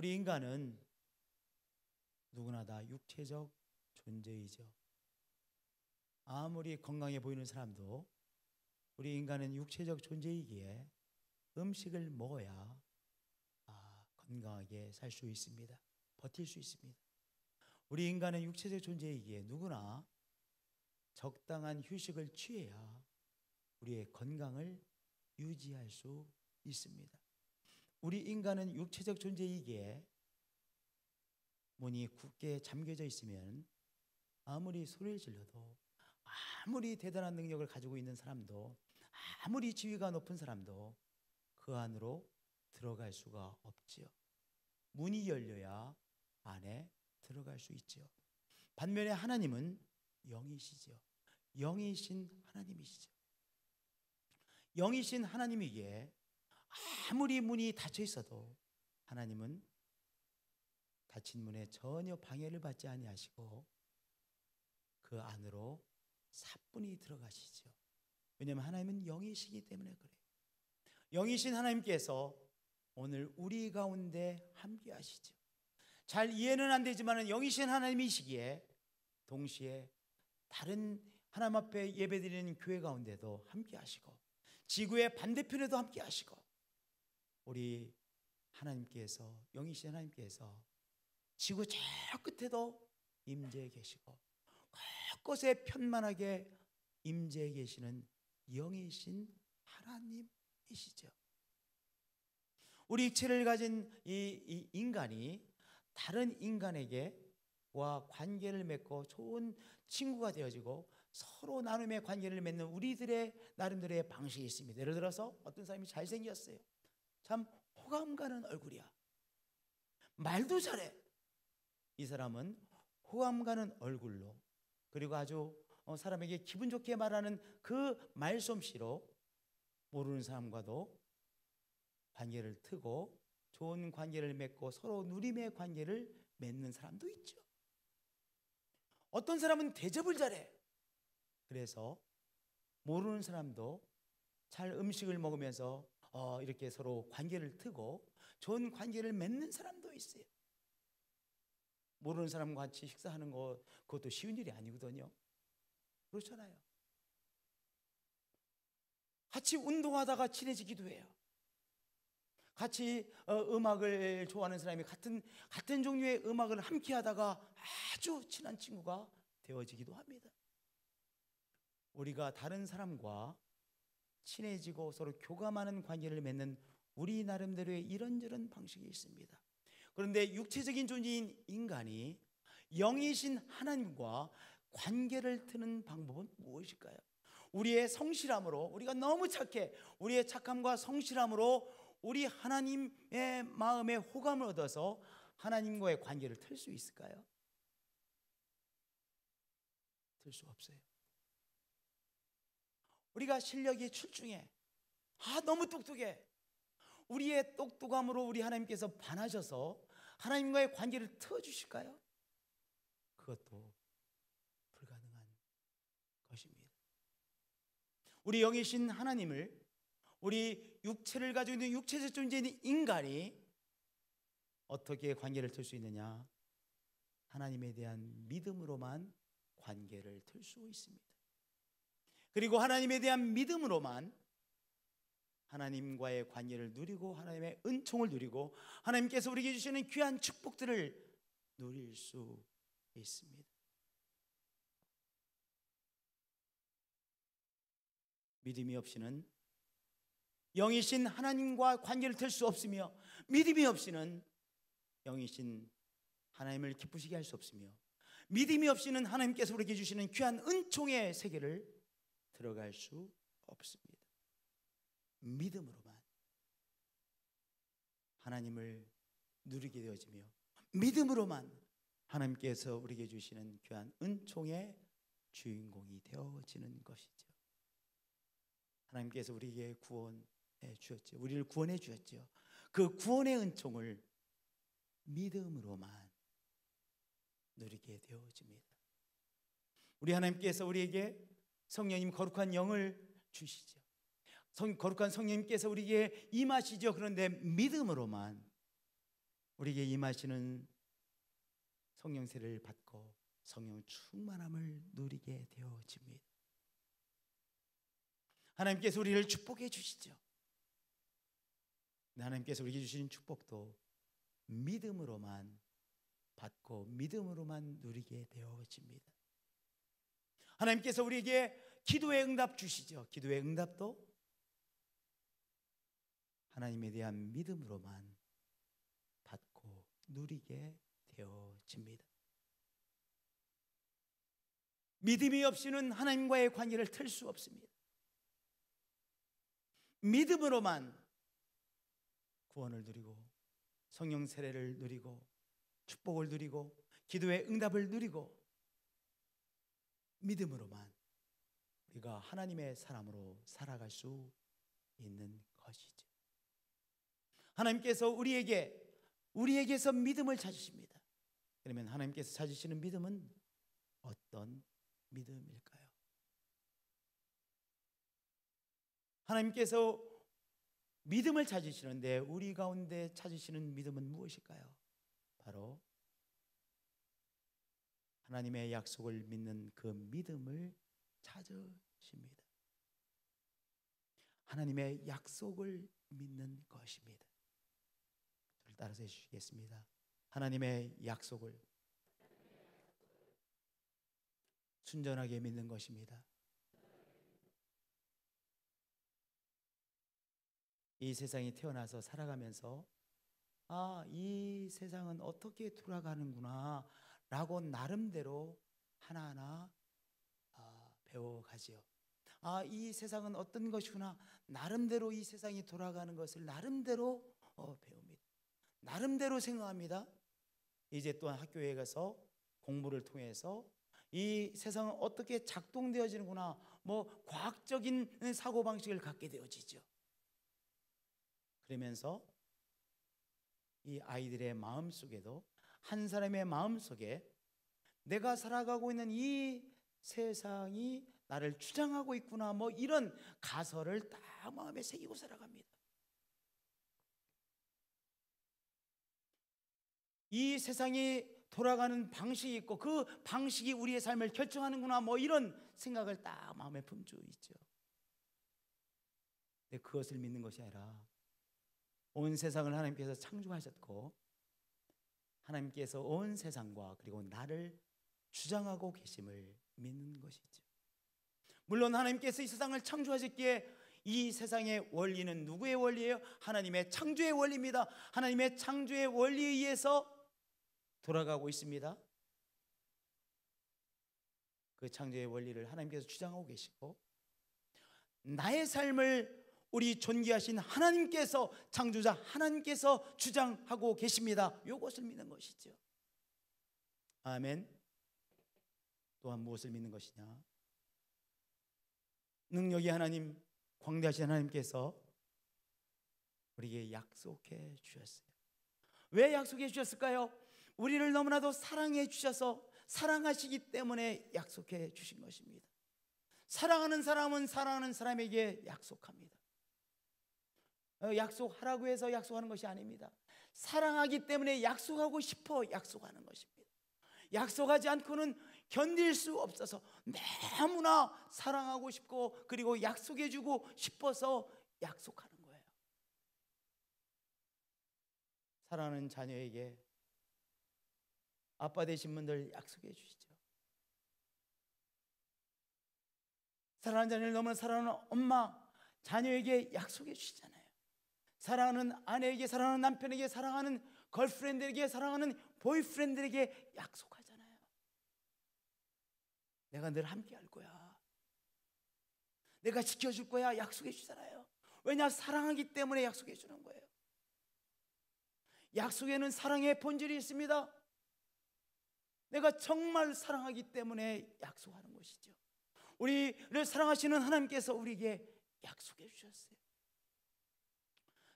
우리 인간은 누구나 다 육체적 존재이죠. 아무리 건강해 보이는 사람도 우리 인간은 육체적 존재이기에 음식을 먹어야 건강하게 살 수 있습니다. 버틸 수 있습니다. 우리 인간은 육체적 존재이기에 누구나 적당한 휴식을 취해야 우리의 건강을 유지할 수 있습니다. 우리 인간은 육체적 존재이기에 문이 굳게 잠겨져 있으면 아무리 소리를 질러도, 아무리 대단한 능력을 가지고 있는 사람도, 아무리 지위가 높은 사람도 그 안으로 들어갈 수가 없지요. 문이 열려야 안에 들어갈 수 있지요. 반면에 하나님은 영이시죠. 영이신 하나님이시죠. 영이신 하나님이기에 아무리 문이 닫혀 있어도 하나님은 닫힌 문에 전혀 방해를 받지 아니하시고 그 안으로 사뿐히 들어가시죠. 왜냐하면 하나님은 영이시기 때문에 그래요. 영이신 하나님께서 오늘 우리 가운데 함께 하시죠. 잘 이해는 안 되지만 영이신 하나님이시기에 동시에 다른 하나님 앞에 예배드리는 교회 가운데도 함께 하시고 지구의 반대편에도 함께 하시고 우리 하나님께서, 영이신 하나님께서 지구 저 끝에도 임재해 계시고 곳곳에 편만하게 임재해 계시는 영이신 하나님이시죠. 우리 육체를 가진 이 인간이 다른 인간에게와 관계를 맺고 좋은 친구가 되어지고 서로 나눔의 관계를 맺는 우리들의 나름대로의 방식이 있습니다. 예를 들어서 어떤 사람이 잘생겼어요. 참 호감 가는 얼굴이야. 말도 잘해. 이 사람은 호감 가는 얼굴로, 그리고 아주 사람에게 기분 좋게 말하는 그 말솜씨로 모르는 사람과도 관계를 트고 좋은 관계를 맺고 서로 누림의 관계를 맺는 사람도 있죠. 어떤 사람은 대접을 잘해. 그래서 모르는 사람도 잘 음식을 먹으면서 이렇게 서로 관계를 트고 좋은 관계를 맺는 사람도 있어요. 모르는 사람과 같이 식사하는 거 그것도 쉬운 일이 아니거든요. 그렇잖아요. 같이 운동하다가 친해지기도 해요. 같이 음악을 좋아하는 사람이 같은 종류의 음악을 함께 하다가 아주 친한 친구가 되어지기도 합니다. 우리가 다른 사람과 친해지고 서로 교감하는 관계를 맺는 우리 나름대로의 이런저런 방식이 있습니다. 그런데 육체적인 존재인 인간이 영이신 하나님과 관계를 트는 방법은 무엇일까요? 우리의 성실함으로, 우리가 너무 착해, 우리의 착함과 성실함으로 우리 하나님의 마음에 호감을 얻어서 하나님과의 관계를 틀 수 있을까요? 틀 수 없어요. 우리가 실력이 출중해, 너무 똑똑해, 우리의 똑똑함으로 우리 하나님께서 반하셔서 하나님과의 관계를 틀어주실까요? 그것도 불가능한 것입니다. 우리 영이신 하나님을, 우리 육체를 가지고 있는 육체적 존재인 인간이 어떻게 관계를 틀 수 있느냐? 하나님에 대한 믿음으로만 관계를 틀 수 있습니다. 그리고 하나님에 대한 믿음으로만 하나님과의 관계를 누리고 하나님의 은총을 누리고 하나님께서 우리에게 주시는 귀한 축복들을 누릴 수 있습니다. 믿음이 없이는 영이신 하나님과 관계를 틀 수 없으며, 믿음이 없이는 영이신 하나님을 기쁘시게 할 수 없으며, 믿음이 없이는 하나님께서 우리에게 주시는 귀한 은총의 세계를 들어갈 수 없습니다. 믿음으로만 하나님을 누리게 되어지며 믿음으로만 하나님께서 우리에게 주시는 귀한 은총의 주인공이 되어지는 것이죠. 하나님께서 우리에게 구원해 주셨죠. 우리를 구원해 주셨죠. 그 구원의 은총을 믿음으로만 누리게 되어집니다. 우리 하나님께서 우리에게 성령님 거룩한 영을 주시죠. 거룩한 성령님께서 우리에게 임하시죠. 그런데 믿음으로만 우리에게 임하시는 성령세를 받고 성령 충만함을 누리게 되어집니다. 하나님께서 우리를 축복해 주시죠. 하나님께서 우리에게 주시는 축복도 믿음으로만 받고 믿음으로만 누리게 되어집니다. 하나님께서 우리에게 기도의 응답 주시죠. 기도의 응답도 하나님에 대한 믿음으로만 받고 누리게 되어집니다. 믿음이 없이는 하나님과의 관계를 틀 수 없습니다. 믿음으로만 구원을 누리고 성령 세례를 누리고 축복을 누리고 기도의 응답을 누리고 믿음으로만 우리가 하나님의 사람으로 살아갈 수 있는 것이죠. 하나님께서 우리에게서 믿음을 찾으십니다. 그러면 하나님께서 찾으시는 믿음은 어떤 믿음일까요? 하나님께서 믿음을 찾으시는데 우리 가운데 찾으시는 믿음은 무엇일까요? 바로 하나님의 약속을 믿는 그 믿음을 찾으십니다. 하나님의 약속을 믿는 것입니다. 저를 따라서 해주시겠습니다. 하나님의 약속을 순전하게 믿는 것입니다. 이 세상에 태어나서 살아가면서 이 세상은 어떻게 돌아가는구나 라고 나름대로 하나하나 배워가지요. 이 세상은 어떤 것이구나, 나름대로 이 세상이 돌아가는 것을 나름대로 배웁니다. 나름대로 생각합니다. 이제 또한 학교에 가서 공부를 통해서 이 세상은 어떻게 작동되어지는구나, 과학적인 사고방식을 갖게 되어지죠. 그러면서 이 아이들의 마음속에도 한 사람의 마음속에 내가 살아가고 있는 이 세상이 나를 주장하고 있구나, 이런 가설을 다 마음에 새기고 살아갑니다. 이 세상이 돌아가는 방식이 있고 그 방식이 우리의 삶을 결정하는구나, 이런 생각을 딱 마음에 품고 있죠. 근데 그것을 믿는 것이 아니라 온 세상을 하나님께서 창조하셨고 하나님께서 온 세상과 그리고 나를 주장하고 계심을 믿는 것이죠. 물론 하나님께서 이 세상을 창조하셨기에 이 세상의 원리는 누구의 원리예요? 하나님의 창조의 원리입니다. 하나님의 창조의 원리에 의해서 돌아가고 있습니다. 그 창조의 원리를 하나님께서 주장하고 계시고 나의 삶을 우리 존귀하신 하나님께서, 창조자 하나님께서 주장하고 계십니다. 이것을 믿는 것이죠. 아멘. 또한 무엇을 믿는 것이냐? 능력의 하나님, 광대하신 하나님께서 우리에게 약속해 주셨어요. 왜 약속해 주셨을까요? 우리를 너무나도 사랑해 주셔서, 사랑하시기 때문에 약속해 주신 것입니다. 사랑하는 사람은 사랑하는 사람에게 약속합니다. 약속하라고 해서 약속하는 것이 아닙니다. 사랑하기 때문에 약속하고 싶어 약속하는 것입니다. 약속하지 않고는 견딜 수 없어서 너무나 사랑하고 싶고 그리고 약속해주고 싶어서 약속하는 거예요. 사랑하는 자녀에게 아빠 되신 분들 약속해 주시죠. 사랑하는 자녀를 너무나 사랑하는 엄마, 자녀에게 약속해 주시잖아요. 사랑하는 아내에게, 사랑하는 남편에게, 사랑하는 걸프렌드에게, 사랑하는 보이프렌드에게 약속하잖아요. 내가 늘 함께 할 거야, 내가 지켜줄 거야 약속해 주잖아요. 왜냐? 사랑하기 때문에 약속해 주는 거예요. 약속에는 사랑의 본질이 있습니다. 내가 정말 사랑하기 때문에 약속하는 것이죠. 우리를 사랑하시는 하나님께서 우리에게 약속해 주셨어요.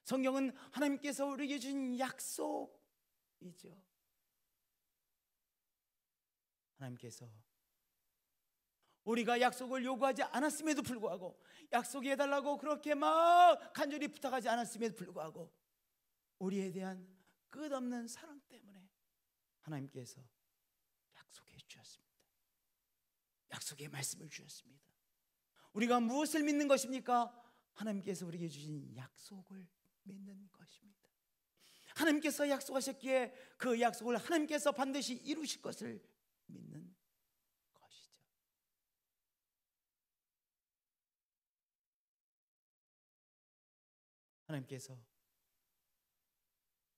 성경은 하나님께서 우리에게 주신 약속이죠. 하나님께서 우리가 약속을 요구하지 않았음에도 불구하고, 약속해 달라고 그렇게 막 간절히 부탁하지 않았음에도 불구하고 우리에 대한 끝없는 사랑 때문에 하나님께서 약속해 주셨습니다. 약속의 말씀을 주셨습니다. 우리가 무엇을 믿는 것입니까? 하나님께서 우리에게 주신 약속을 믿는 것입니다. 하나님께서 약속하셨기에 그 약속을 하나님께서 반드시 이루실 것을 믿는 것이죠. 하나님께서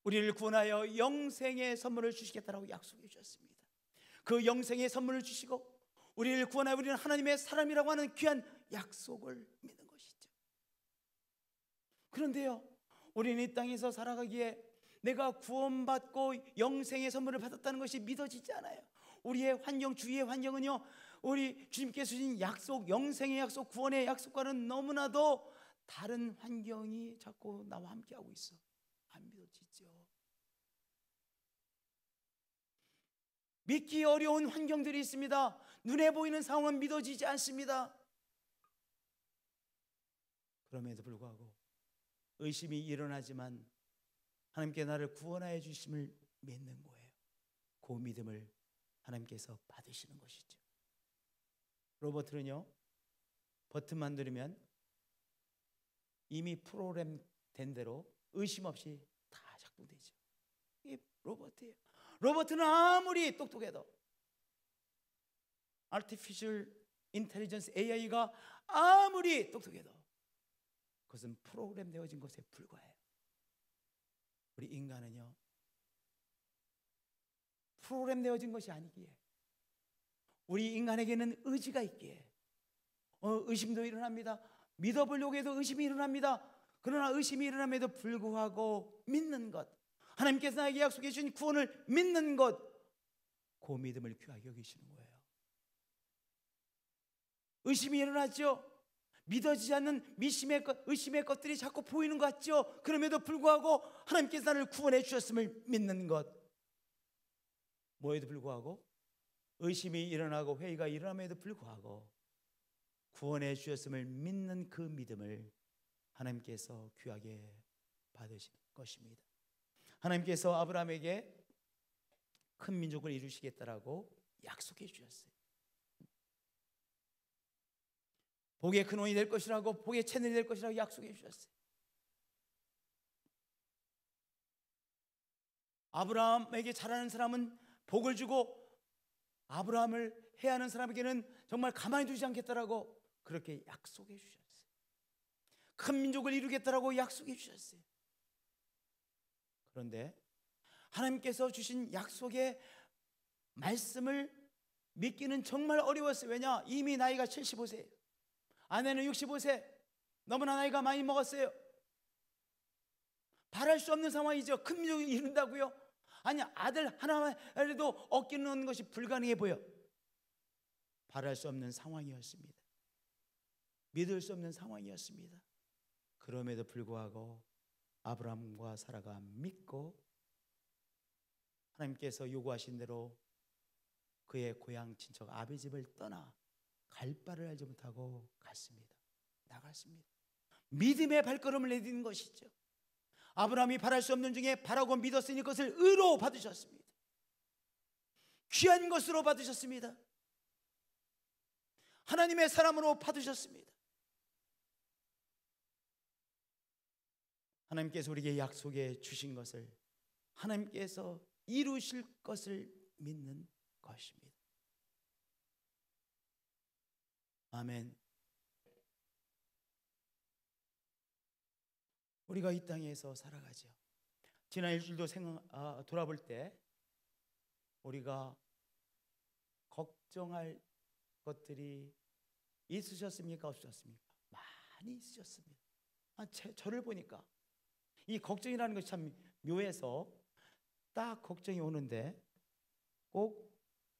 우리를 구원하여 영생의 선물을 주시겠다라고 약속해 주셨습니다. 그 영생의 선물을 주시고 우리를 구원하여 우리는 하나님의 사람이라고 하는 귀한 약속을 믿는 것이죠. 그런데요, 우리는 이 땅에서 살아가기에 내가 구원받고 영생의 선물을 받았다는 것이 믿어지지 않아요. 우리의 환경, 주위의 환경은요, 우리 주님께서 주신 약속, 영생의 약속, 구원의 약속과는 너무나도 다른 환경이 자꾸 나와 함께하고 있어. 안 믿어지죠. 믿기 어려운 환경들이 있습니다. 눈에 보이는 상황은 믿어지지 않습니다. 그럼에도 불구하고 의심이 일어나지만 하나님께 나를 구원하여 주심을 믿는 거예요. 그 믿음을 하나님께서 받으시는 것이죠. 로버트는요, 버튼만 누르면 이미 프로그램 된 대로 의심 없이 다 작동되죠. 이게 로버트예요. 로버트는 아무리 똑똑해도, Artificial Intelligence AI가 아무리 똑똑해도 그것은 프로그램 되어진 것에 불과해요. 우리 인간은요, 프로그램 되어진 것이 아니기에, 우리 인간에게는 의지가 있기에 의심도 일어납니다. 믿어보려고 해도 의심이 일어납니다. 그러나 의심이 일어남에도 불구하고 믿는 것, 하나님께서 나에게 약속해 주신 구원을 믿는 것, 그 믿음을 귀하게 여기시는 거예요. 의심이 일어나죠. 믿어지지 않는 의심의 것들이 자꾸 보이는 것 같죠. 그럼에도 불구하고 하나님께서 나를 구원해 주셨음을 믿는 것, 뭐에도 불구하고 의심이 일어나고 회의가 일어남에도 불구하고 구원해 주셨음을 믿는 그 믿음을 하나님께서 귀하게 받으시는 것입니다. 하나님께서 아브라함에게 큰 민족을 이루시겠다라고 약속해 주셨어요. 복의 근원이 될 것이라고, 복의 채널이 될 것이라고 약속해 주셨어요. 아브라함에게 잘하는 사람은 복을 주고 아브라함을 해하는 사람에게는 정말 가만히 두지 않겠다라고 그렇게 약속해 주셨어요. 큰 민족을 이루겠다라고 약속해 주셨어요. 그런데 하나님께서 주신 약속의 말씀을 믿기는 정말 어려웠어요. 왜냐? 이미 나이가 75세예요. 아내는 65세, 너무나 나이가 많이 먹었어요. 바랄 수 없는 상황이죠. 큰 민족을 이룬다고요? 아니, 아들 하나라도 얻기는 것이 불가능해 보여. 바랄 수 없는 상황이었습니다. 믿을 수 없는 상황이었습니다. 그럼에도 불구하고 아브라함과 사라가 믿고 하나님께서 요구하신 대로 그의 고향 친척 아비 집을 떠나 갈 바를 알지 못하고 갔습니다. 나갔습니다. 믿음의 발걸음을 내딛는 것이죠. 아브라함이 바랄 수 없는 중에 바라고 믿었으니 그것을 의로 받으셨습니다. 귀한 것으로 받으셨습니다. 하나님의 사람으로 받으셨습니다. 하나님께서 우리에게 약속해 주신 것을 하나님께서 이루실 것을 믿는 것입니다. 아멘. 우리가 이 땅에서 살아가죠. 지난 일주일도 돌아볼 때 우리가 걱정할 것들이 있으셨습니까? 없으셨습니까? 많이 있으셨습니다. 저를 보니까 이 걱정이라는 것이 참 묘해서 딱 걱정이 오는데 꼭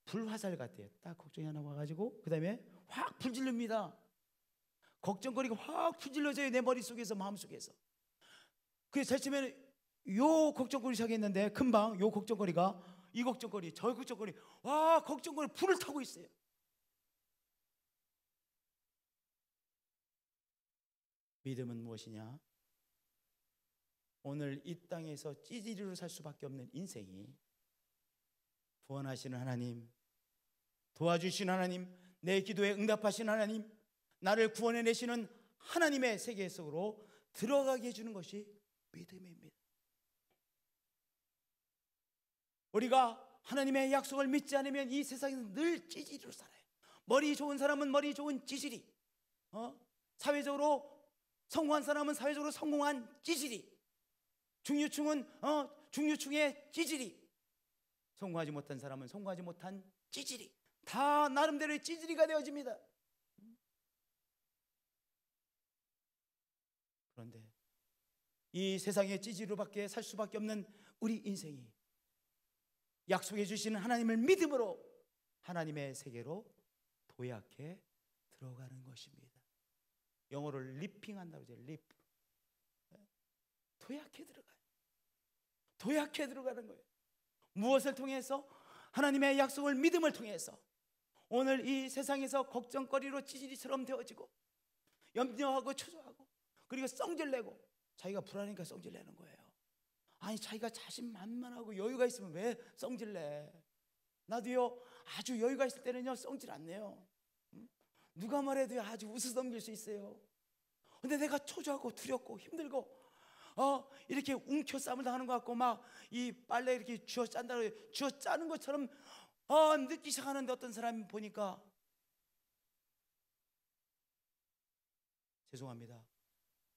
불화살 같아요. 딱 걱정이 하나 와가지고 그 다음에 확 불질릅니다. 걱정거리가 확 불질러져요. 내 머릿속에서, 마음속에서. 그래서 제일 처음에는 요 걱정거리 시작했는데 금방 요 걱정거리가 이 걱정거리, 저 걱정거리, 와, 걱정거리 불을 타고 있어요. 믿음은 무엇이냐? 오늘 이 땅에서 찌질이로 살 수밖에 없는 인생이 구원하시는 하나님, 도와주시는 하나님, 내 기도에 응답하시는 하나님, 나를 구원해내시는 하나님의 세계 속으로 들어가게 해주는 것이 믿음입니다. 우리가 하나님의 약속을 믿지 않으면 이 세상에서 늘 찌질이로 살아요. 머리 좋은 사람은 머리 좋은 찌질이, 사회적으로 성공한 사람은 사회적으로 성공한 찌질이, 중류층은 중류층의 찌질이, 성공하지 못한 사람은 성공하지 못한 찌질이, 다 나름대로의 찌질이가 되어집니다. 그런데 이 세상의 찌질로밖에 살 수밖에 없는 우리 인생이 약속해 주시는 하나님을 믿음으로 하나님의 세계로 도약해 들어가는 것입니다. 영어로 리핑한다고 하죠. 립. 도약해 들어가요. 도약해 들어가는 거예요. 무엇을 통해서? 하나님의 약속을 믿음을 통해서. 오늘 이 세상에서 걱정거리로 찌질이처럼 되어지고 염려하고 초조하고 그리고 성질내고, 자기가 불안하니까 성질내는 거예요. 아니, 자기가 자신만만하고 여유가 있으면 왜 성질내? 나도요, 아주 여유가 있을 때는요 성질 안 내요. 누가 말해도 아주 웃어 넘길 수 있어요. 근데 내가 초조하고 두렵고 힘들고 이렇게 움켜 싸움을 당하는 것 같고 막 이 빨래 이렇게 쥐어 짠다고 쥐어 짜는 것처럼 늦기 시작하는데, 어떤 사람이 보니까, 죄송합니다,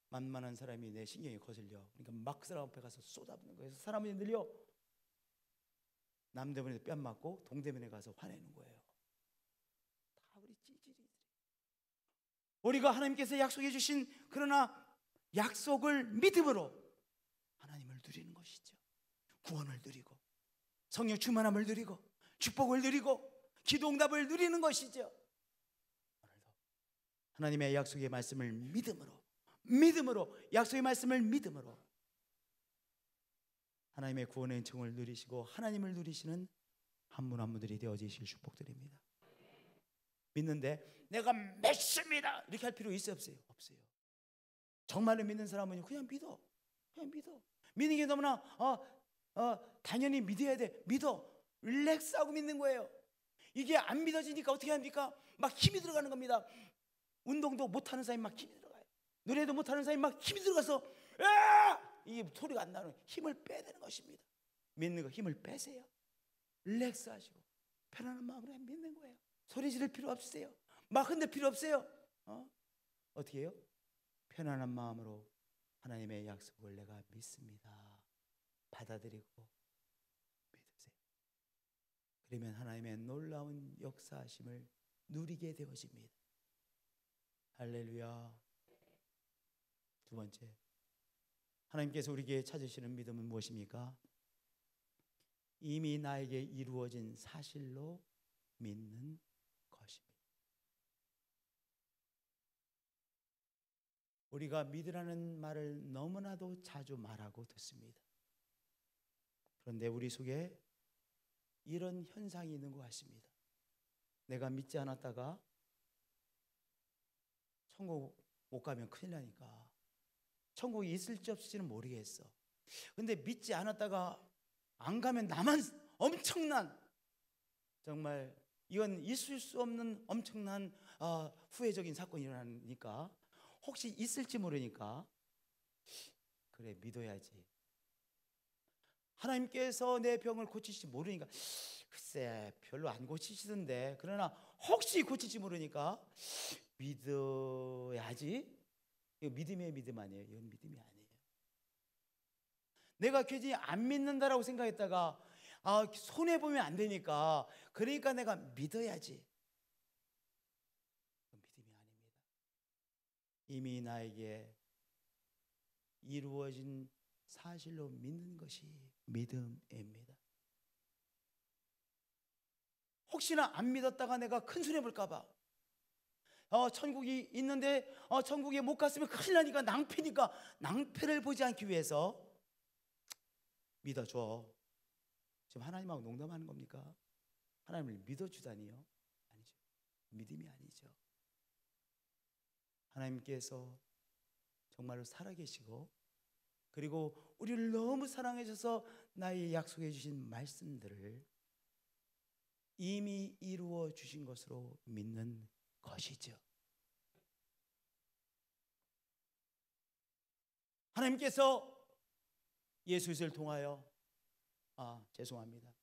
만만한 사람이 내 신경이 거슬려. 그러니까 막 그 사람 앞에 가서 쏟아붓는 거예요. 사람이 늘려 남대문에 뺨 맞고 동대문에 가서 화내는 거예요. 다 우리 찌질이들이. 우리가 하나님께서 약속해 주신 그러나 약속을 믿음으로 하나님을 누리는 것이죠. 구원을 누리고 성령 충만함을 누리고 축복을 누리고 기도 응답을 누리는 것이죠. 오늘도 하나님의 약속의 말씀을 믿음으로 약속의 말씀을 믿음으로 하나님의 구원의 은총을 누리시고 하나님을 누리시는 한 분 한 분들이 되어지실 축복드립니다. 믿는데 내가 믿습니다 이렇게 할 필요 있어요, 없어요? 없어요. 정말로 믿는 사람은 그냥 믿어. 믿는 게 너무나 당연히 믿어야 돼. 믿어. 릴렉스하고 믿는 거예요. 이게 안 믿어지니까 어떻게 합니까? 막 힘이 들어가는 겁니다. 운동도 못하는 사람이 막 힘이 들어가요. 노래도 못하는 사람이 막 힘이 들어가서 이게 소리가 안 나는, 힘을 빼야 되는 것입니다. 믿는 거 힘을 빼세요. 릴렉스 하시고 편안한 마음으로 믿는 거예요. 소리 지를 필요 없으세요. 막 흔들 필요 없어요. 어떻게 해요? 편안한 마음으로 하나님의 약속을 내가 믿습니다. 받아들이고 믿으세요. 그러면 하나님의 놀라운 역사하심을 누리게 되어집니다. 할렐루야. 두 번째, 하나님께서 우리에게 찾으시는 믿음은 무엇입니까? 이미 나에게 이루어진 사실로 믿는 것입니다. 우리가 믿으라는 말을 너무나도 자주 말하고 듣습니다. 그런데 우리 속에 이런 현상이 있는 것 같습니다. 내가 믿지 않았다가 천국 못 가면 큰일 나니까 천국이 있을지 없을지는 모르겠어. 근데 믿지 않았다가 안 가면 나만 엄청난, 정말 이건 있을 수 없는 엄청난 후회적인 사건이 일어나니까, 혹시 있을지 모르니까 그래 믿어야지. 하나님께서 내 병을 고치실지 모르니까 글쎄 별로 안 고치시던데, 그러나 혹시 고칠지 모르니까 믿어야지. 이거 믿음의 믿음 아니에요. 이건 믿음이 아니에요. 내가 괜히 안 믿는다라고 생각했다가 손해보면 안 되니까, 그러니까 내가 믿어야지. 그건 믿음이 아닙니다. 이미 나에게 이루어진 사실로 믿는 것이 믿음입니다. 혹시나 안 믿었다가 내가 큰 손해 볼까 봐, 천국이 있는데 천국에 못 갔으면 큰일 나니까, 낭패니까, 낭패를 보지 않기 위해서 믿어줘. 지금 하나님하고 농담하는 겁니까? 하나님을 믿어주다니요? 아니죠. 믿음이 아니죠. 하나님께서 정말로 살아계시고 그리고 우리를 너무 사랑하셔서 나의 약속해 주신 말씀들을 이미 이루어 주신 것으로 믿는 것이죠. 하나님께서 예수를 통하여 죄송합니다.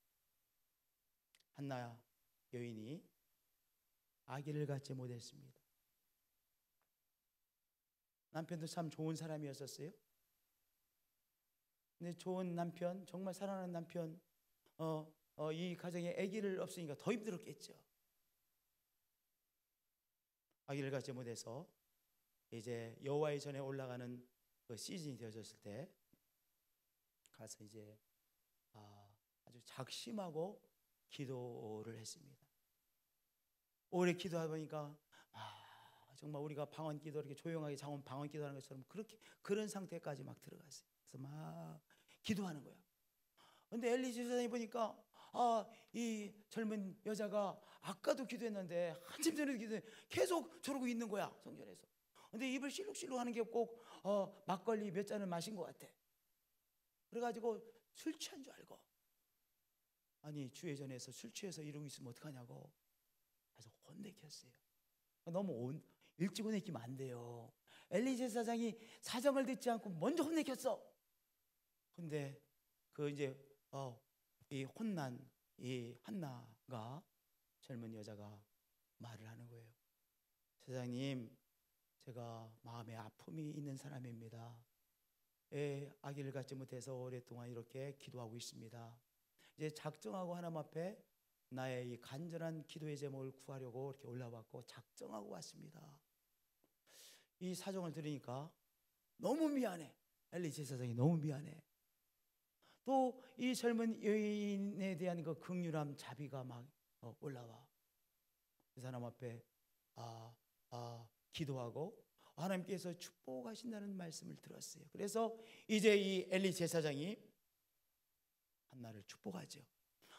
한나 여인이 아기를 갖지 못했습니다. 남편도 참 좋은 사람이었었어요. 근데 좋은 남편, 정말 사랑하는 남편, 이 가정에 아기를 없으니까 더 힘들었겠죠. 아기를 갖지 못해서 이제 여호와의 전에 올라가는 그 시즌이 되어졌을 때 가서 이제 아주 작심하고 기도를 했습니다. 오래 기도하다 보니까 정말 우리가 방언 기도 이렇게 조용하게 방언 기도하는 것처럼 그렇게 그런 상태까지 막 들어갔어요. 그래서 막 기도하는 거야. 근데 엘리 제사장이 보니까 이 젊은 여자가 아까도 기도했는데 한참 전에도 기도했는데 계속 저러고 있는 거야, 성전에서. 근데 입을 실룩실룩 하는 게 꼭 막걸리 몇 잔을 마신 것 같아. 그래가지고 술 취한 줄 알고, 아니 주회전에서 술 취해서 이러고 있으면 어떡하냐고 그래서 혼내켰어요. 너무 일찍 혼내키면 안 돼요. 엘리 제사장이 사정을 듣지 않고 먼저 혼내켰어. 근데 그 이제 이 혼난 이 한나가, 젊은 여자가 말을 하는 거예요. 제사장님, 제가 마음에 아픔이 있는 사람입니다. 아기를 갖지 못해서 오랫동안 이렇게 기도하고 있습니다. 이제 작정하고 하나님 앞에 나의 이 간절한 기도의 제목을 구하려고 이렇게 올라왔고 작정하고 왔습니다. 이 사정을 들으니까 너무 미안해. 엘리 제사장이 너무 미안해. 또 이 젊은 여인에 대한 그 긍휼함, 자비가 막 올라와. 그 사람 앞에 기도하고 하나님께서 축복하신다는 말씀을 들었어요. 그래서 이제 이 엘리 제사장이 한나를 축복하죠.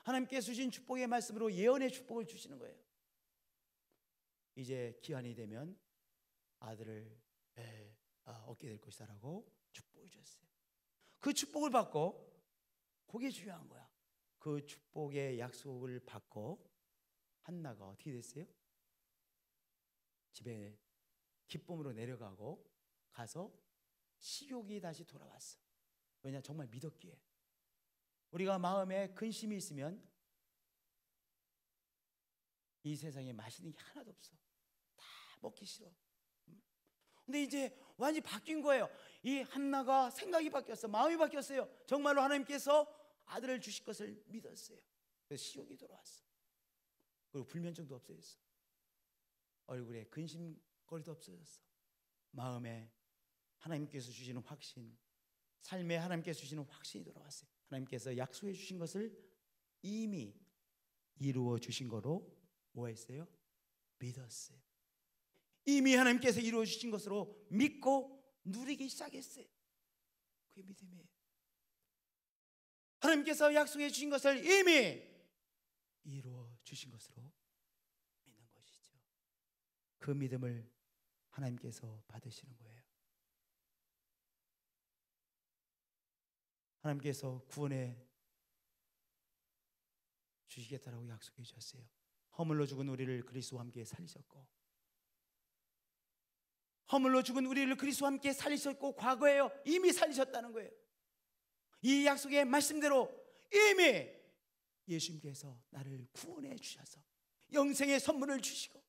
하나님께서 주신 축복의 말씀으로 예언의 축복을 주시는 거예요. 이제 기한이 되면 아들을 얻게 될 것이다라고 축복을 줬어요. 그 축복을 받고, 그게 중요한 거야. 그 축복의 약속을 받고 한나가 어떻게 됐어요? 집에 기쁨으로 내려가고 가서 식욕이 다시 돌아왔어. 왜냐? 정말 믿었기에. 우리가 마음에 근심이 있으면 이 세상에 맛있는 게 하나도 없어. 다 먹기 싫어. 근데 이제 완전히 바뀐 거예요. 이 한나가 생각이 바뀌었어. 마음이 바뀌었어요. 정말로 하나님께서 아들을 주실 것을 믿었어요. 그래서 식욕이 돌아왔어. 그리고 불면증도 없어졌어. 얼굴에 근심거리도 없어졌어. 마음에 하나님께서 주시는 확신, 삶에 하나님께서 주시는 확신이 돌아왔어요. 하나님께서 약속해 주신 것을 이미 이루어 주신 거로 뭐 했어요? 믿었어요. 이미 하나님께서 이루어 주신 것으로 믿고 누리기 시작했어요. 그게 믿음이에요. 하나님께서 약속해 주신 것을 이미 이루어 주신 것으로 믿는 것이죠. 그 믿음을 하나님께서 받으시는 거예요. 하나님께서 구원해 주시겠다라고 약속해 주셨어요. 허물로 죽은 우리를 그리스도와 함께 살리셨고, 허물로 죽은 우리를 그리스도와 함께 살리셨고, 과거에요 이미 살리셨다는 거예요. 이 약속의 말씀대로 이미 예수님께서 나를 구원해 주셔서 영생의 선물을 주시고,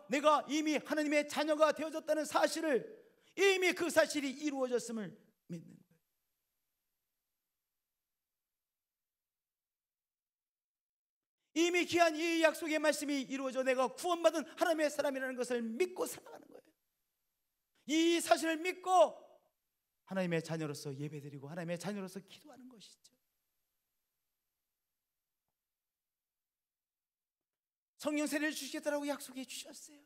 내가 이미 하나님의 자녀가 되어졌다는 사실을, 이미 그 사실이 이루어졌음을 믿는 거예요. 이미 귀한 이 약속의 말씀이 이루어져 내가 구원받은 하나님의 사람이라는 것을 믿고 살아가는 거예요. 이 사실을 믿고 하나님의 자녀로서 예배드리고 하나님의 자녀로서 기도하는 것이죠. 성령 세례를 주시겠다라고 약속해 주셨어요.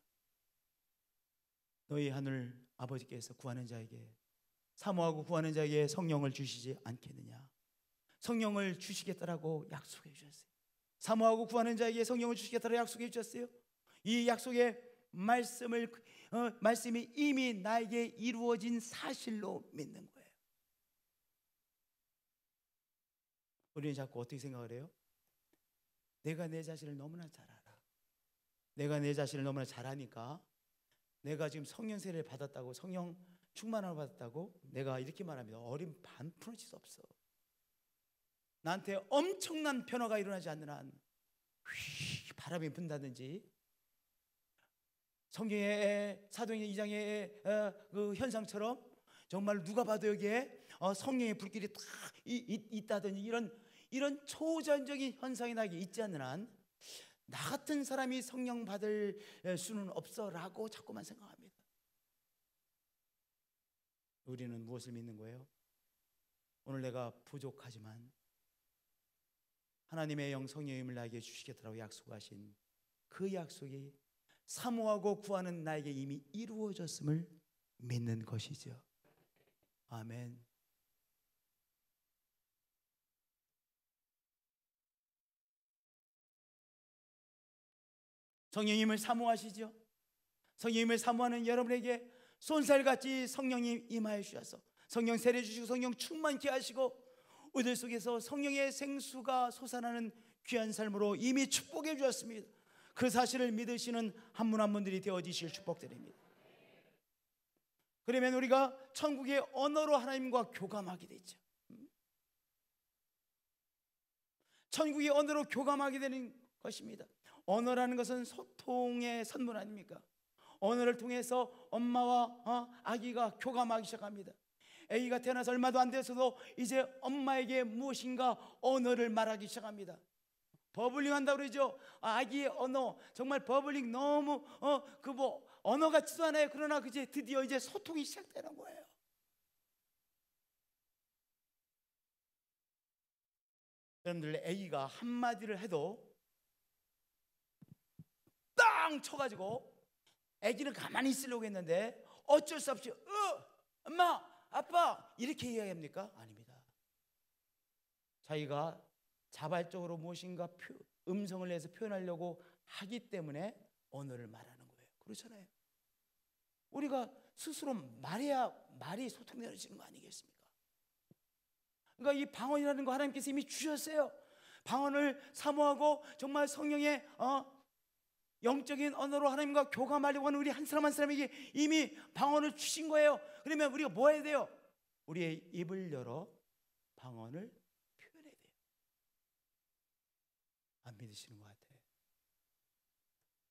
너희 하늘 아버지께서 구하는 자에게, 사모하고 구하는 자에게 성령을 주시지 않겠느냐. 성령을 주시겠다라고 약속해 주셨어요. 사모하고 구하는 자에게 성령을 주시겠다라고 약속해 주셨어요. 이 약속의 말씀이 이미 나에게 이루어진 사실로 믿는 거예요. 우리는 자꾸 어떻게 생각을 해요? 내가 내 자신을 너무나 잘 알아. 내가 내 자신을 너무나 잘 아니까 내가 지금 성령 세례를 받았다고, 성령 충만함을 받았다고 내가 이렇게 말합니다. 어린 반 푼어질 수 없어. 나한테 엄청난 변화가 일어나지 않는 한 바람이 분다든지, 성경의 사도행전 2장의 그 현상처럼 정말 누가 봐도 여기에 성령의 불길이 딱 있다든지 이런 초자연적인 현상이 나에게 있지 않는 한 나 같은 사람이 성령 받을 수는 없어라고 자꾸만 생각합니다. 우리는 무엇을 믿는 거예요? 오늘 내가 부족하지만 하나님의 영 성령의 힘을 나에게 주시겠다고 약속하신 그 약속이 사모하고 구하는 나에게 이미 이루어졌음을 믿는 것이죠. 아멘. 성령님을 사모하시죠? 성령님을 사모하는 여러분에게 손살같이 성령님 임하여 주셔서 성령 세례 주시고 성령 충만케 하시고 우리들 속에서 성령의 생수가 솟아나는 귀한 삶으로 이미 축복해 주셨습니다. 그 사실을 믿으시는 한 분 한 분들이 되어지실 축복드립니다. 그러면 우리가 천국의 언어로 하나님과 교감하게 되죠. 천국의 언어로 교감하게 되는 것입니다. 언어라는 것은 소통의 선물 아닙니까? 언어를 통해서 엄마와 아기가 교감하기 시작합니다. 아기가 태어나서 얼마도 안 돼서도 이제 엄마에게 무엇인가 언어를 말하기 시작합니다. 버블링 한다고 그러죠. 아기의 언어, 정말 버블링 너무 언어 같지도 않아요. 그러나 그제 드디어 이제 소통이 시작되는 거예요. 여러분들 아기가 한마디를 해도 땅 쳐가지고 아기는 가만히 있으려고 했는데 어쩔 수 없이 엄마, 아빠 이렇게 이야기합니까? 아닙니다. 자기가 자발적으로 무엇인가 음성을 내서 표현하려고 하기 때문에 언어를 말하는 거예요. 그렇잖아요. 우리가 스스로 말해야 말이 소통되어지는 거 아니겠습니까? 그러니까 이 방언이라는 거 하나님께서 이미 주셨어요. 방언을 사모하고 정말 성령의 영적인 언어로 하나님과 교감하려고 하는 우리 한 사람 한 사람에게 이미 방언을 주신 거예요. 그러면 우리가 뭐 해야 돼요? 우리의 입을 열어 방언을 표현해야 돼요. 안 믿으시는 것 같아요.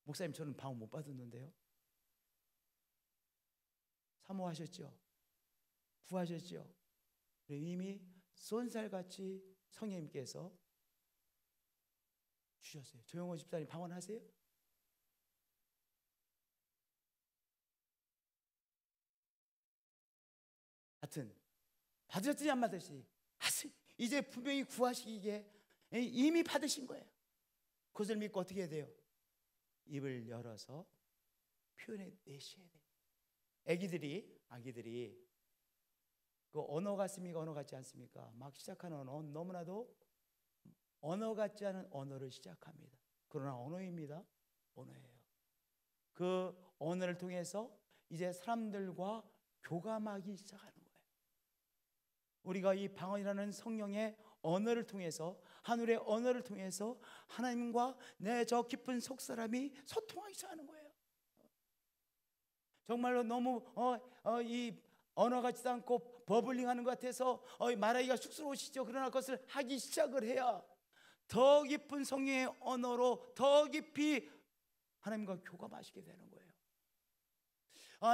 목사님, 저는 방언 못 받았는데요. 사모하셨죠? 구하셨죠? 이미 쏜살같이 성령님께서 주셨어요. 조영호 집사님 방언하세요? 하여튼 받으셨든지 안 받으시지 이제 분명히 구하시기에 이미 받으신 거예요. 그것을 믿고 어떻게 해야 돼요? 입을 열어서 표현해 내셔야 돼요. 아기들이 그 언어 같습니까? 언어 같지 않습니까? 막 시작하는 언어, 너무나도 언어 같지 않은 언어를 시작합니다. 그러나 언어입니다. 언어예요. 그 언어를 통해서 이제 사람들과 교감하기 시작하는 거예요. 우리가 이 방언이라는 성령의 언어를 통해서, 하늘의 언어를 통해서 하나님과 내 저 깊은 속사람이 소통하기 시작하는 거예요. 정말로 너무 이 언어 같지도 않고 버블링하는 것 같아서 말하기가 쑥스러우시죠. 그러나 그것을 하기 시작을 해야 더 깊은 성령의 언어로 더 깊이 하나님과 교감하시게 되는 거예요.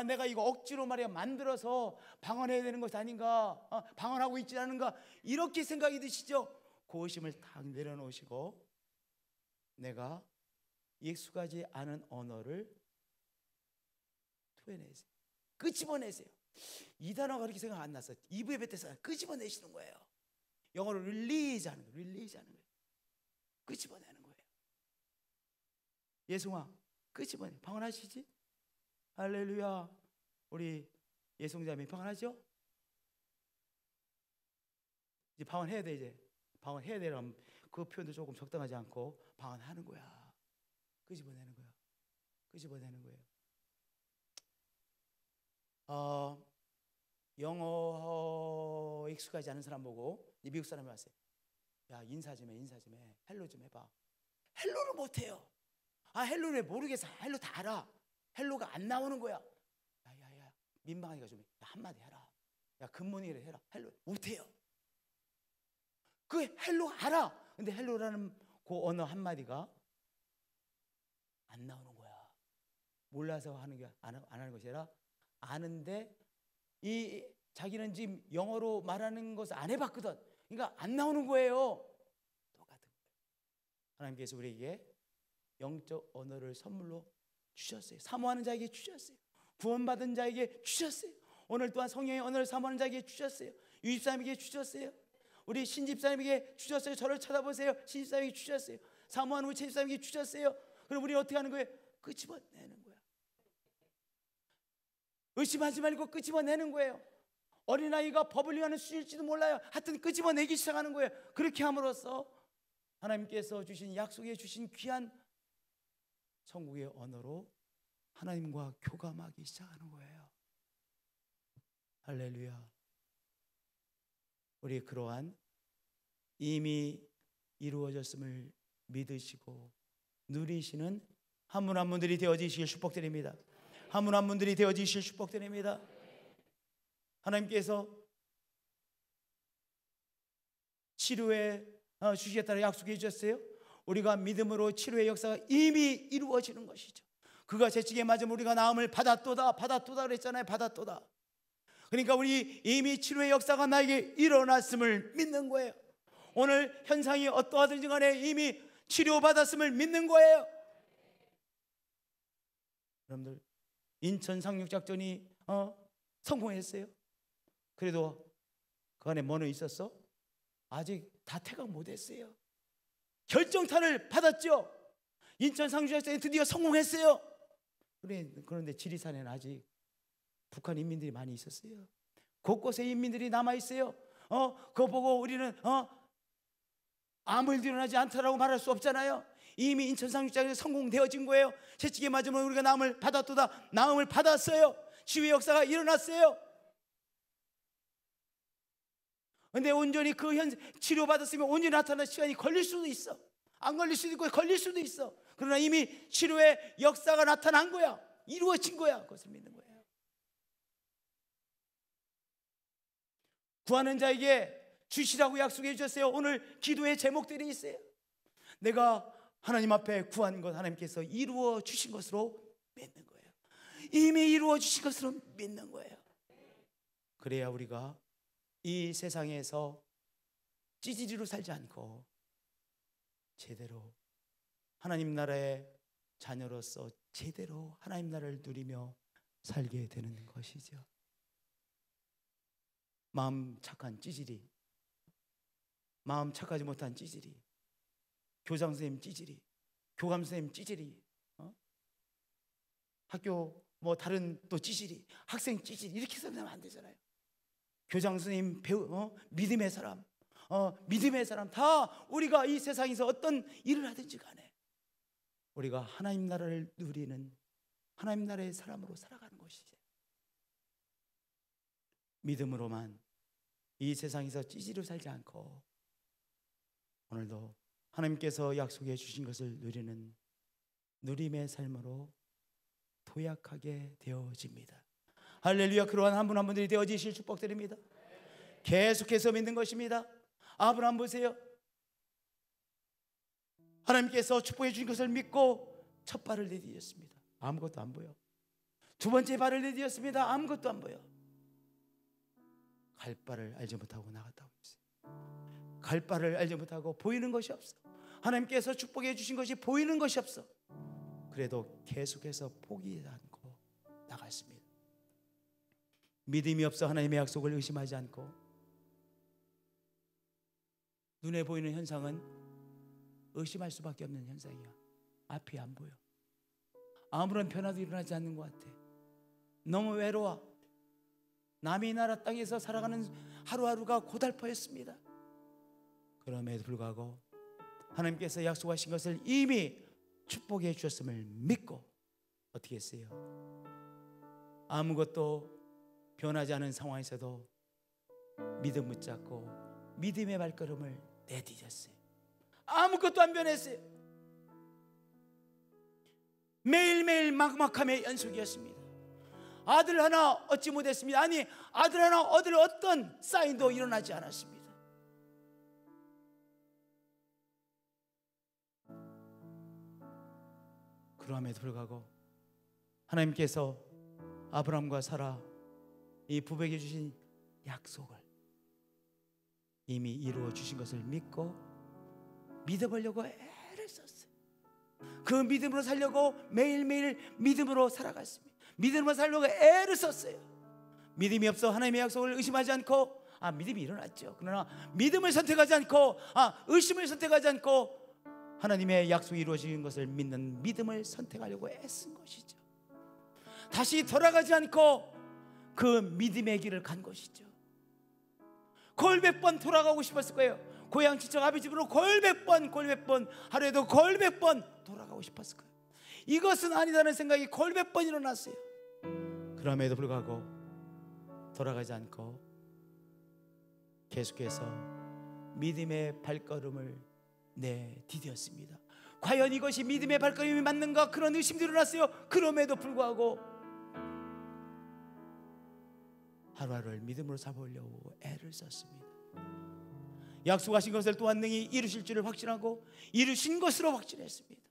내가 이거 억지로 말이야 만들어서 방언해야 되는 것이 아닌가, 방언하고 있지 않은가, 이렇게 생각이 드시죠? 그 의심을 딱 내려놓으시고 내가 익숙하지 않은 언어를 토해내세요. 끄집어내세요. 이 단어가 그렇게 생각 안 났어요. 입에 뱉어서 끄집어내시는 거예요. 영어로 릴리즈 하는 거예요. 끄집어내는 거예요. 예송아, 끄집어내. 방언하시지? 할렐루야. 우리 예송자매 방언하죠? 이제 방언해야 돼. 이제 방언해야 되려면 그 표현도 조금 적당하지 않고 방언하는 거야. 끄집어내는 거야. 끄집어내는 거예요. 영어 익숙하지 않은 사람 보고 미국 사람이 왔어요. 야, 인사 좀 해. 헬로 좀 해봐. 헬로를 못해요. 아, 헬로를 왜 모르겠어. 헬로 다 알아. 헬로가 안 나오는 거야. 야, 민망하니까 좀 한마디 해라. 야, 굿모닝을 해라. 헬로 못해요. 그 헬로 알아. 근데 헬로라는 그 언어 한마디가 안 나오는 거야. 몰라서 하는 게 안 하는 것이 아니라 아는데 이 자기는 지금 영어로 말하는 것을 안 해봤거든. 그러니까 안 나오는 거예요. 똑같은 거예요. 하나님께서 우리에게 영적 언어를 선물로 주셨어요. 사모하는 자에게 주셨어요. 구원받은 자에게 주셨어요. 오늘 또한 성령의 언어를 사모하는 자에게 주셨어요. 유집사님에게 주셨어요. 우리 신집사님에게 주셨어요. 저를 쳐다보세요. 신집사님에게 주셨어요. 사모하는 우리 최집사님에게 주셨어요. 그럼 우리 어떻게 하는 거예요? 끄집어내는 거야. 의심하지 말고 끄집어내는 거예요. 어린아이가 법을 위하는 수일지도 몰라요. 하여튼 끄집어내기 시작하는 거예요. 그렇게 함으로써 하나님께서 주신 약속해 주신 귀한 천국의 언어로 하나님과 교감하기 시작하는 거예요. 할렐루야. 우리 그러한 이미 이루어졌음을 믿으시고 누리시는 한 분 한 분들이 되어지실 축복드립니다. 한 분 한 분들이 되어지실 축복드립니다. 하나님께서 치료에 주시겠다고 약속해 주셨어요. 우리가 믿음으로 치료의 역사가 이미 이루어지는 것이죠. 그가 채찍에 맞으면 우리가 나음을 받았도다 그랬잖아요. 받았도다. 그러니까 우리 이미 치료의 역사가 나에게 일어났음을 믿는 거예요. 오늘 현상이 어떠하든지 간에 이미 치료받았음을 믿는 거예요. 여러분들, 인천 상륙작전이 성공했어요. 그래도 그 안에 뭐는 있었어? 아직 다 퇴각 못했어요. 결정타를 받았죠. 인천 상륙작전이 드디어 성공했어요. 그런데 지리산에는 아직 북한 인민들이 많이 있었어요. 곳곳에 인민들이 남아있어요. 그거 보고 우리는 아무 일도 일어나지 않다라고 말할 수 없잖아요. 이미 인천 상륙작전이 성공되어진 거예요. 채찍에 맞으면 우리가 나음을 받았도다. 나음을 받았어요. 치유의 역사가 일어났어요. 근데 온전히 그 치료받았으면 온전히 나타나는 시간이 걸릴 수도 있어. 안 걸릴 수도 있고 걸릴 수도 있어. 그러나 이미 치료의 역사가 나타난 거야. 이루어진 거야. 그것을 믿는 거예요. 구하는 자에게 주시라고 약속해 주셨어요. 오늘 기도의 제목들이 있어요. 내가 하나님 앞에 구한 것 하나님께서 이루어 주신 것으로 믿는 거예요. 이미 이루어 주신 것으로 믿는 거예요. 그래야 우리가 이 세상에서 찌질이로 살지 않고 제대로 하나님 나라의 자녀로서 제대로 하나님 나라를 누리며 살게 되는 것이죠. 마음 착한 찌질이, 마음 착하지 못한 찌질이, 교장 선생님 찌질이, 교감 선생님 찌질이, 학교 뭐 다른 또 찌질이, 학생 찌질이 이렇게 살면 안 되잖아요. 교장 선생님, 배우, 믿음의 사람, 믿음의 사람 다 우리가 이 세상에서 어떤 일을 하든지 간에 우리가 하나님 나라를 누리는 하나님 나라의 사람으로 살아가는 것이죠. 믿음으로만 이 세상에서 찌질로 살지 않고 오늘도 하나님께서 약속해 주신 것을 누리는 누림의 삶으로 도약하게 되어집니다. 할렐루야. 그러한 한 분 한 분들이 되어지실 축복드립니다. 계속해서 믿는 것입니다. 아브라함 보세요. 하나님께서 축복해 주신 것을 믿고 첫 발을 내디뎠습니다. 아무것도 안 보여. 두 번째 발을 내디뎠습니다. 아무것도 안 보여. 갈 바를 알지 못하고 나갔다고 했어요. 갈 바를 알지 못하고 보이는 것이 없어. 하나님께서 축복해 주신 것이 보이는 것이 없어. 그래도 계속해서 포기하지 않고 나갔습니다. 믿음이 없어 하나님의 약속을 의심하지 않고 눈에 보이는 현상은 의심할 수밖에 없는 현상이야. 앞이 안 보여. 아무런 변화도 일어나지 않는 것 같아. 너무 외로워. 남의 나라 땅에서 살아가는 하루하루가 고달퍼였습니다. 그럼에도 불구하고 하나님께서 약속하신 것을 이미 축복해 주셨음을 믿고 어떻게 했어요? 아무것도 변하지 않은 상황에서도 믿음 붙잡고 믿음의 발걸음을 내디뎠어요. 아무것도 안 변했어요. 매일매일 막막함의 연속이었습니다. 아들 하나 얻지 못했습니다. 아니, 아들 하나 얻을 어떤 사인도 일어나지 않았습니다. 그럼에도 불구하고 하나님께서 아브라함과 사라 이 부부에게 주신 약속을 이미 이루어 주신 것을 믿고 믿어보려고 애를 썼어요. 그 믿음으로 살려고 매일매일 믿음으로 살아갔습니다. 믿음으로 살려고 애를 썼어요. 믿음이 없어 하나님의 약속을 의심하지 않고 믿음이 일어났죠. 그러나 믿음을 선택하지 않고 의심을 선택하지 않고 하나님의 약속이 이루어진 것을 믿는 믿음을 선택하려고 애쓴 것이죠. 다시 돌아가지 않고 그 믿음의 길을 간 것이죠. 골백번 돌아가고 싶었을 거예요. 고향 친척 아버지 집으로 골백번 하루에도 골백번 돌아가고 싶었을 거예요. 이것은 아니다는 생각이 골백번 일어났어요. 그럼에도 불구하고 돌아가지 않고 계속해서 믿음의 발걸음을 내디뎠습니다. 과연 이것이 믿음의 발걸음이 맞는가? 그런 의심도 일어났어요. 그럼에도 불구하고 하루하루를 믿음으로 살아보려고 애를 썼습니다. 약속하신 것을 또한 능히 이루실 줄을 확신하고 이루신 것으로 확신했습니다.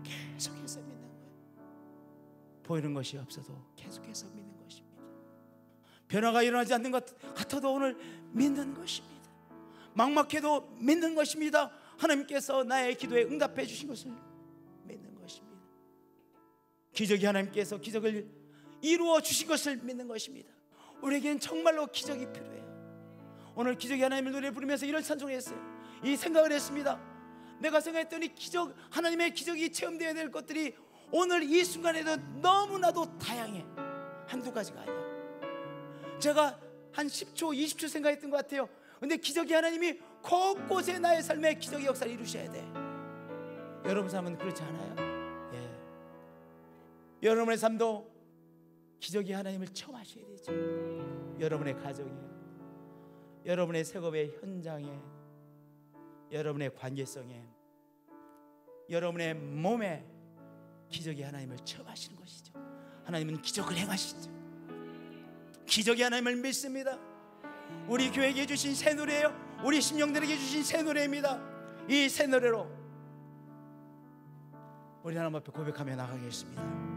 계속해서 믿는 거예요. 보이는 것이 없어도 계속해서 믿는 것입니다. 변화가 일어나지 않는 것 같아도 오늘 믿는 것입니다. 막막해도 믿는 것입니다. 하나님께서 나의 기도에 응답해 주신 것을 믿는 것입니다. 기적이 하나님께서 기적을 이루어 주신 것을 믿는 것입니다. 우리에게는 정말로 기적이 필요해요. 오늘 기적이 하나님을 노래 부르면서 이런 찬송을 했어요. 이 생각을 했습니다. 내가 생각했더니 기적, 하나님의 기적이 체험되어야 될 것들이 오늘 이 순간에도 너무나도 다양해. 한두 가지가 아니야. 제가 한 10초 20초 생각했던 것 같아요. 근데 기적이 하나님이 곳곳에 나의 삶에 기적의 역사를 이루셔야 돼. 여러분 삶은 그렇지 않아요? 예. 여러분의 삶도 기적이 하나님을 처음 하셔야 되죠. 여러분의 가정에, 여러분의 생업의 현장에, 여러분의 관계성에, 여러분의 몸에 기적이 하나님을 처음 하시는 것이죠. 하나님은 기적을 행하시죠. 기적이 하나님을 믿습니다. 우리 교회에게 주신 새 노래예요. 우리 심령들에게 주신 새 노래입니다. 이 새 노래로 우리 하나님 앞에 고백하며 나가겠습니다.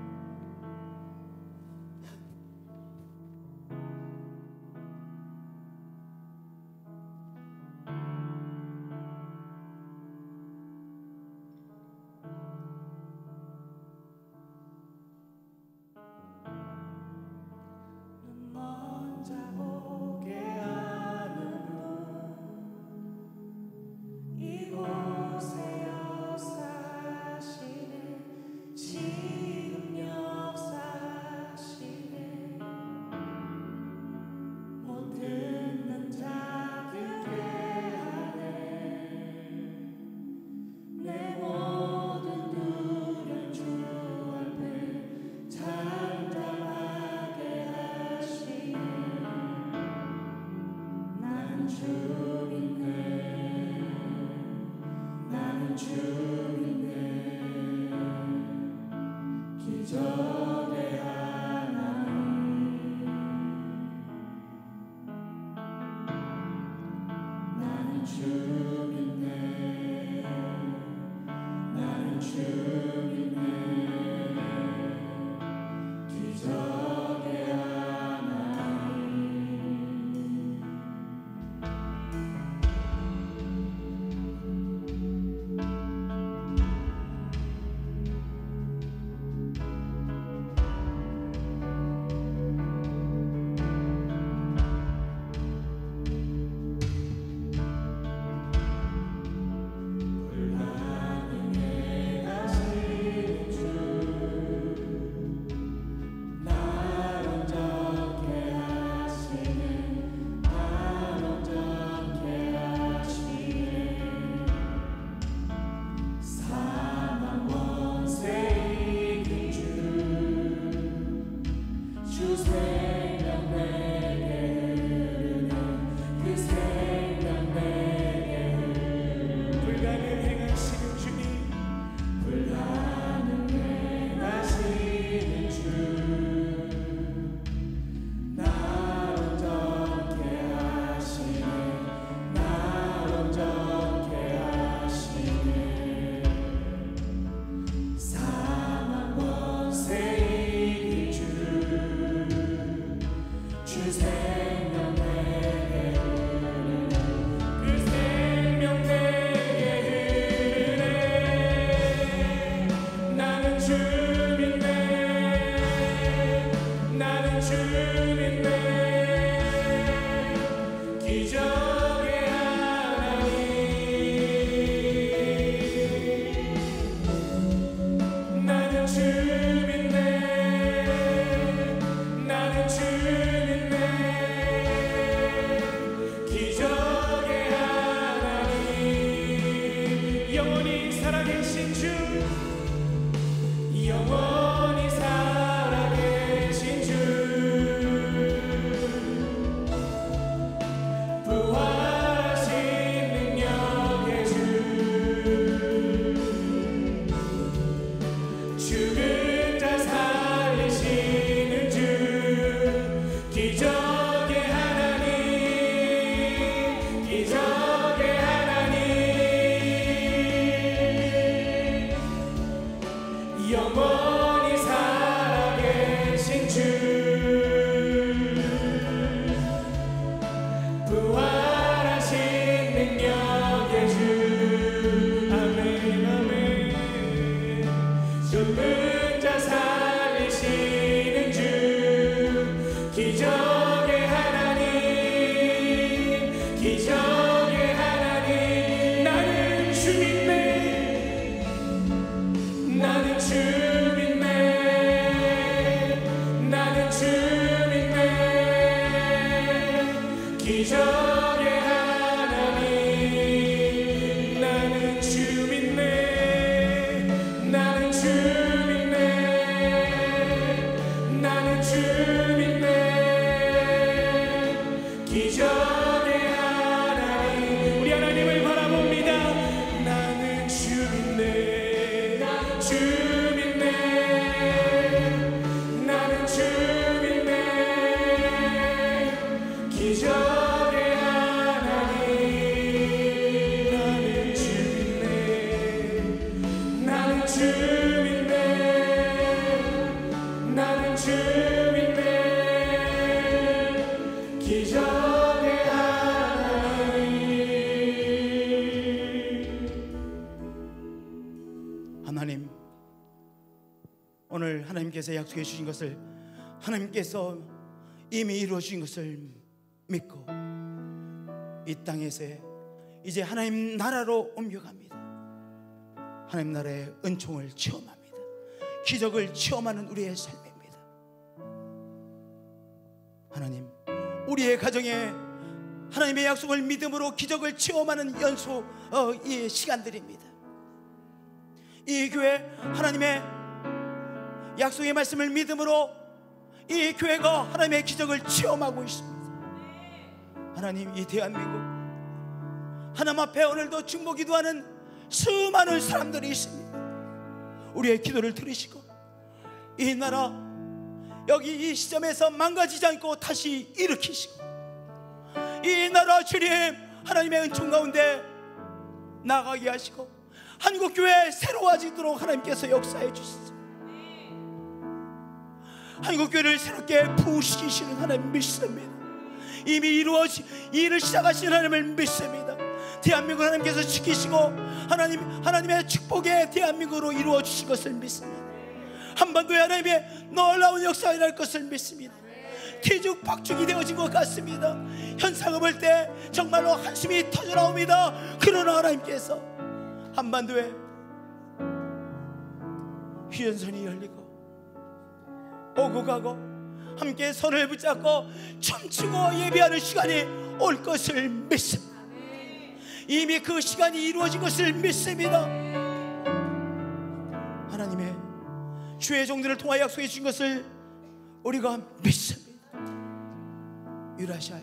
기적의 하나님 나는 주 믿네 나는 주 믿네 나는 주 믿네 기적의 하나님 나는 주 믿네 나는 주 믿네 나는 주 믿네 기적의 하나님 우리 하나님을 바라봅니다 나는 주 믿네 주 믿네 나는 주 믿네 기적의 하나님 나는 주 믿네 나는 주 믿네 나는 주 믿네 기적의 하나님, 오늘 하나님께서 약속해 주신 것을 하나님께서 이미 이루어 주신 것을 믿고 이 땅에서 이제 하나님 나라로 옮겨갑니다. 하나님 나라의 은총을 체험합니다. 기적을 체험하는 우리의 삶입니다. 하나님, 우리의 가정에 하나님의 약속을 믿음으로 기적을 체험하는 이 시간들입니다. 이 교회 하나님의 약속의 말씀을 믿음으로 이 교회가 하나님의 기적을 체험하고 있습니다. 하나님, 이 대한민국 하나님 앞에 오늘도 중보 기도하는 수많은 사람들이 있습니다. 우리의 기도를 들으시고 이 나라 여기 이 시점에서 망가지지 않고 다시 일으키시고 이 나라 주님 하나님의 은총 가운데 나가게 하시고 한국교회 새로워지도록 하나님께서 역사해 주시죠. 한국교회를 새롭게 부으시키시는 하나님 믿습니다. 이미 일을 시작하신 하나님을 믿습니다. 대한민국 하나님께서 지키시고 하나님의 축복의 대한민국으로 이루어 주실 것을 믿습니다. 한반도에 하나님의 놀라운 역사가 일어날 것을 믿습니다. 뒤죽박죽이 되어진 것 같습니다. 현상을 볼 때 정말로 한숨이 터져 나옵니다. 그러나 하나님께서 한반도에 휴전선이 열리고 오고 가고 함께 손을 붙잡고 춤추고 예배하는 시간이 올 것을 믿습니다. 이미 그 시간이 이루어진 것을 믿습니다. 하나님의 주의 종들을 통하여 약속해 주신 것을 우리가 믿습니다. 유라시아에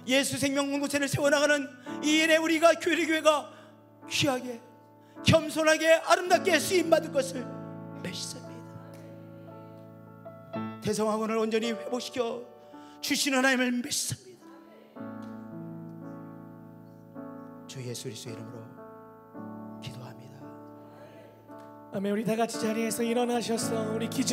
예수 생명 공동체를 세워나가는 이 일에 우리가 교회가 귀하게 겸손하게 아름답게 쓰임받을 것을 믿습니다. 대성학원을 온전히 회복시켜 주시는 하나님을 믿습니다. 주 예수 그리스도의 이름으로 기도합니다. 아멘. 우리 다 같이 자리에서 일어나셔서 우리 기적